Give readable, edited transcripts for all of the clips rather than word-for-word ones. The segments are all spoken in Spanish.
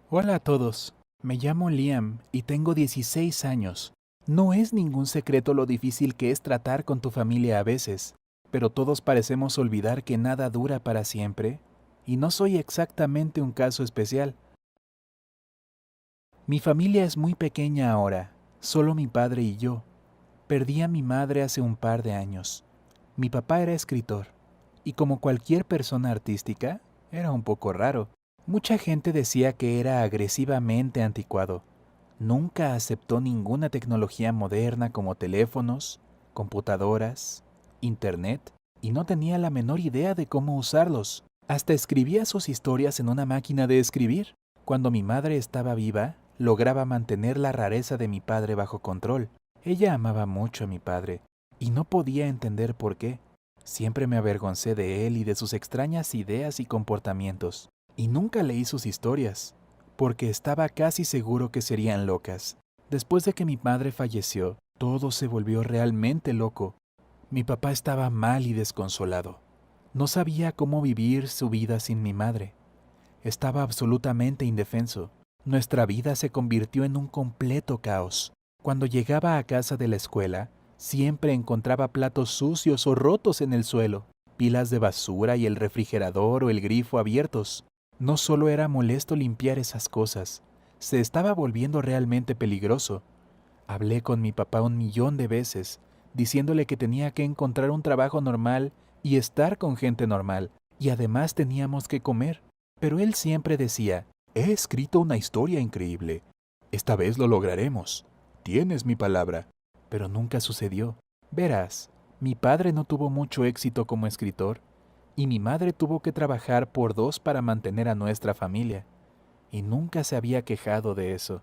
Hola a todos, me llamo Liam y tengo 16 años. No es ningún secreto lo difícil que es tratar con tu familia a veces, pero todos parecemos olvidar que nada dura para siempre, y no soy exactamente un caso especial. Mi familia es muy pequeña ahora, solo mi padre y yo. Perdí a mi madre hace un par de años. Mi papá era escritor, y como cualquier persona artística, era un poco raro. Mucha gente decía que era agresivamente anticuado. Nunca aceptó ninguna tecnología moderna como teléfonos, computadoras, internet, y no tenía la menor idea de cómo usarlos. Hasta escribía sus historias en una máquina de escribir. Cuando mi madre estaba viva, lograba mantener la rareza de mi padre bajo control. Ella amaba mucho a mi padre, y no podía entender por qué. Siempre me avergoncé de él y de sus extrañas ideas y comportamientos, y nunca leí sus historias, porque estaba casi seguro que serían locas. Después de que mi madre falleció, todo se volvió realmente loco. Mi papá estaba mal y desconsolado. No sabía cómo vivir su vida sin mi madre. Estaba absolutamente indefenso. Nuestra vida se convirtió en un completo caos. Cuando llegaba a casa de la escuela, siempre encontraba platos sucios o rotos en el suelo, pilas de basura y el refrigerador o el grifo abiertos. No solo era molesto limpiar esas cosas, se estaba volviendo realmente peligroso. Hablé con mi papá 1 millón de veces, diciéndole que tenía que encontrar un trabajo normal y estar con gente normal, y además teníamos que comer. Pero él siempre decía, he escrito una historia increíble. Esta vez lo lograremos. Tienes mi palabra. Pero nunca sucedió. Verás, mi padre no tuvo mucho éxito como escritor, y mi madre tuvo que trabajar por dos para mantener a nuestra familia, y nunca se había quejado de eso.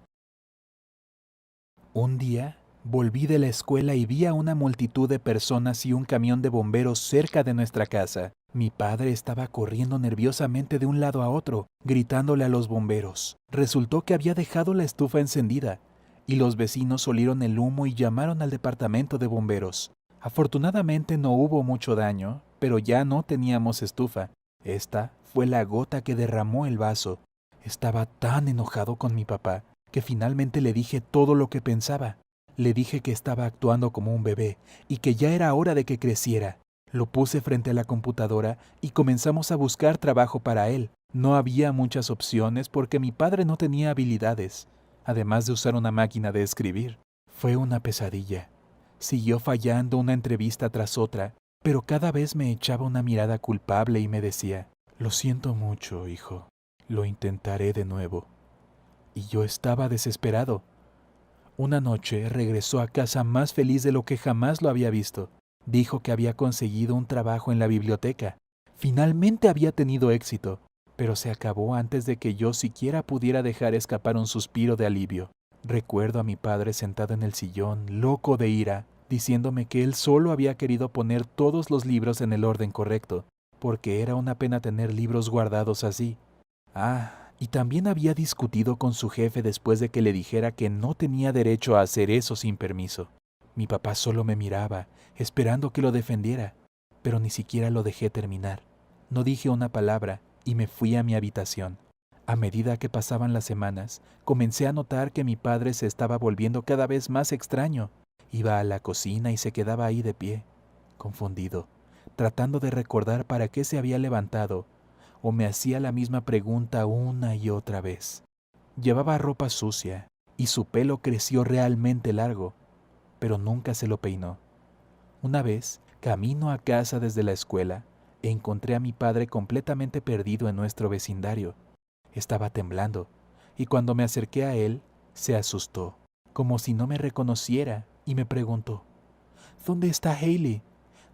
Un día, volví de la escuela y vi a una multitud de personas y un camión de bomberos cerca de nuestra casa. Mi padre estaba corriendo nerviosamente de un lado a otro, gritándole a los bomberos. Resultó que había dejado la estufa encendida, y los vecinos olieron el humo y llamaron al departamento de bomberos. Afortunadamente no hubo mucho daño, pero ya no teníamos estufa. Esta fue la gota que derramó el vaso. Estaba tan enojado con mi papá que finalmente le dije todo lo que pensaba. Le dije que estaba actuando como un bebé y que ya era hora de que creciera. Lo puse frente a la computadora y comenzamos a buscar trabajo para él. No había muchas opciones porque mi padre no tenía habilidades, además de usar una máquina de escribir. Fue una pesadilla. Siguió fallando una entrevista tras otra, pero cada vez me echaba una mirada culpable y me decía, lo siento mucho, hijo. Lo intentaré de nuevo. Y yo estaba desesperado. Una noche regresó a casa más feliz de lo que jamás lo había visto. Dijo que había conseguido un trabajo en la biblioteca. Finalmente había tenido éxito, pero se acabó antes de que yo siquiera pudiera dejar escapar un suspiro de alivio. Recuerdo a mi padre sentado en el sillón, loco de ira, diciéndome que él solo había querido poner todos los libros en el orden correcto, porque era una pena tener libros guardados así. Y también había discutido con su jefe después de que le dijera que no tenía derecho a hacer eso sin permiso. Mi papá solo me miraba, esperando que lo defendiera, pero ni siquiera lo dejé terminar. No dije una palabra y me fui a mi habitación. A medida que pasaban las semanas, comencé a notar que mi padre se estaba volviendo cada vez más extraño. Iba a la cocina y se quedaba ahí de pie, confundido, tratando de recordar para qué se había levantado, o me hacía la misma pregunta una y otra vez. Llevaba ropa sucia y su pelo creció realmente largo, pero nunca se lo peinó. Una vez, camino a casa desde la escuela, encontré a mi padre completamente perdido en nuestro vecindario. Estaba temblando, y cuando me acerqué a él, se asustó, como si no me reconociera, y me preguntó, ¿dónde está Hailey?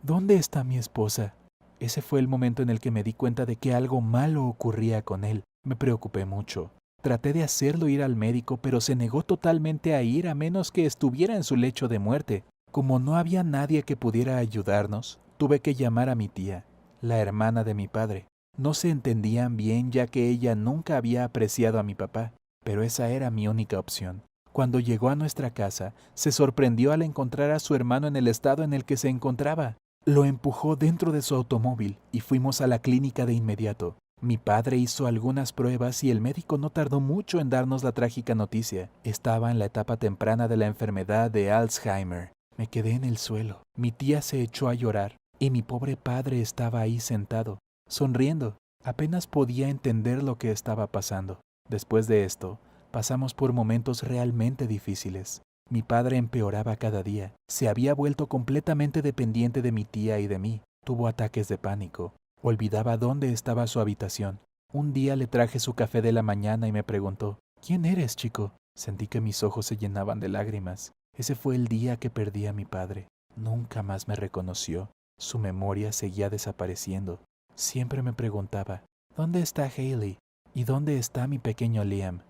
¿Dónde está mi esposa? Ese fue el momento en el que me di cuenta de que algo malo ocurría con él. Me preocupé mucho. Traté de hacerlo ir al médico, pero se negó totalmente a ir a menos que estuviera en su lecho de muerte. Como no había nadie que pudiera ayudarnos, tuve que llamar a mi tía, la hermana de mi padre. No se entendían bien ya que ella nunca había apreciado a mi papá, pero esa era mi única opción. Cuando llegó a nuestra casa, se sorprendió al encontrar a su hermano en el estado en el que se encontraba. Lo empujó dentro de su automóvil y fuimos a la clínica de inmediato. Mi padre hizo algunas pruebas y el médico no tardó mucho en darnos la trágica noticia. Estaba en la etapa temprana de la enfermedad de Alzheimer. Me quedé en el suelo. Mi tía se echó a llorar y mi pobre padre estaba ahí sentado, sonriendo. Apenas podía entender lo que estaba pasando. Después de esto, pasamos por momentos realmente difíciles. Mi padre empeoraba cada día. Se había vuelto completamente dependiente de mi tía y de mí. Tuvo ataques de pánico. Olvidaba dónde estaba su habitación. Un día le traje su café de la mañana y me preguntó, ¿quién eres, chico? Sentí que mis ojos se llenaban de lágrimas. Ese fue el día que perdí a mi padre. Nunca más me reconoció. Su memoria seguía desapareciendo. Siempre me preguntaba, ¿dónde está Hailey? ¿Y dónde está mi pequeño Liam?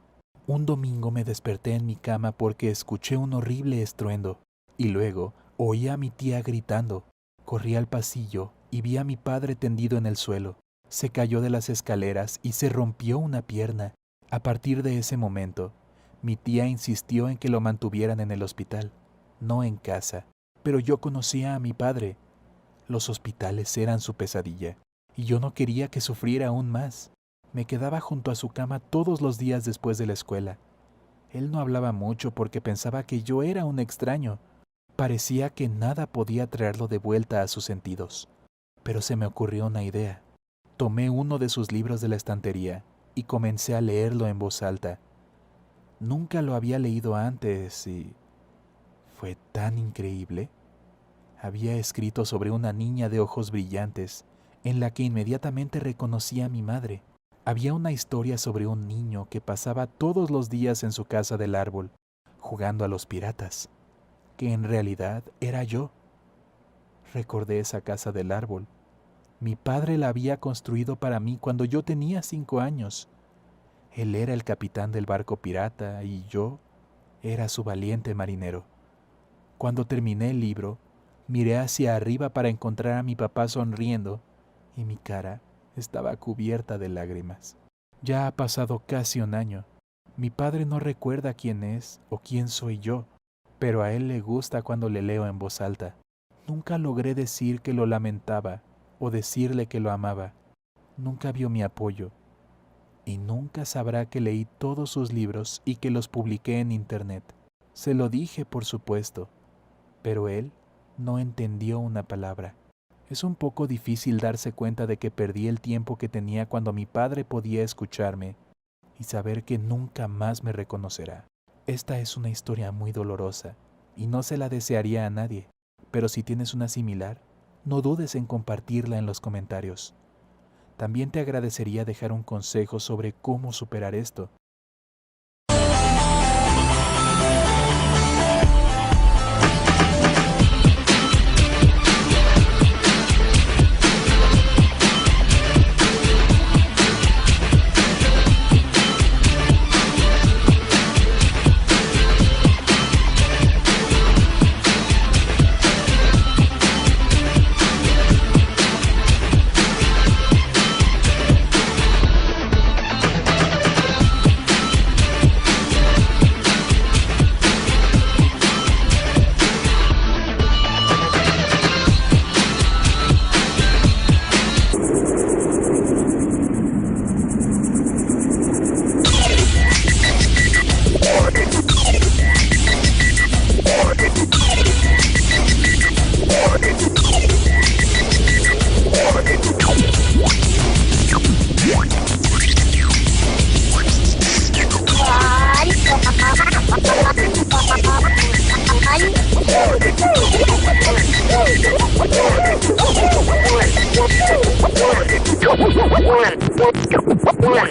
Un domingo me desperté en mi cama porque escuché un horrible estruendo. Y luego oí a mi tía gritando. Corrí al pasillo y vi a mi padre tendido en el suelo. Se cayó de las escaleras y se rompió una pierna. A partir de ese momento, mi tía insistió en que lo mantuvieran en el hospital, no en casa. Pero yo conocía a mi padre. Los hospitales eran su pesadilla, y yo no quería que sufriera aún más. Me quedaba junto a su cama todos los días después de la escuela. Él no hablaba mucho porque pensaba que yo era un extraño. Parecía que nada podía traerlo de vuelta a sus sentidos. Pero se me ocurrió una idea. Tomé uno de sus libros de la estantería y comencé a leerlo en voz alta. Nunca lo había leído antes y fue tan increíble. Había escrito sobre una niña de ojos brillantes, en la que inmediatamente reconocí a mi madre. Había una historia sobre un niño que pasaba todos los días en su casa del árbol, jugando a los piratas, que en realidad era yo. Recordé esa casa del árbol. Mi padre la había construido para mí cuando yo tenía 5 años. Él era el capitán del barco pirata y yo era su valiente marinero. Cuando terminé el libro, miré hacia arriba para encontrar a mi papá sonriendo y mi cara estaba cubierta de lágrimas. Ya ha pasado casi un año. Mi padre no recuerda quién es o quién soy yo, pero a él le gusta cuando le leo en voz alta. Nunca logré decir que lo lamentaba o decirle que lo amaba. Nunca vio mi apoyo y nunca sabrá que leí todos sus libros y que los publiqué en internet. Se lo dije, por supuesto, pero él no entendió una palabra. Es un poco difícil darse cuenta de que perdí el tiempo que tenía cuando mi padre podía escucharme y saber que nunca más me reconocerá. Esta es una historia muy dolorosa y no se la desearía a nadie, pero si tienes una similar, no dudes en compartirla en los comentarios. También te agradecería dejar un consejo sobre cómo superar esto. One.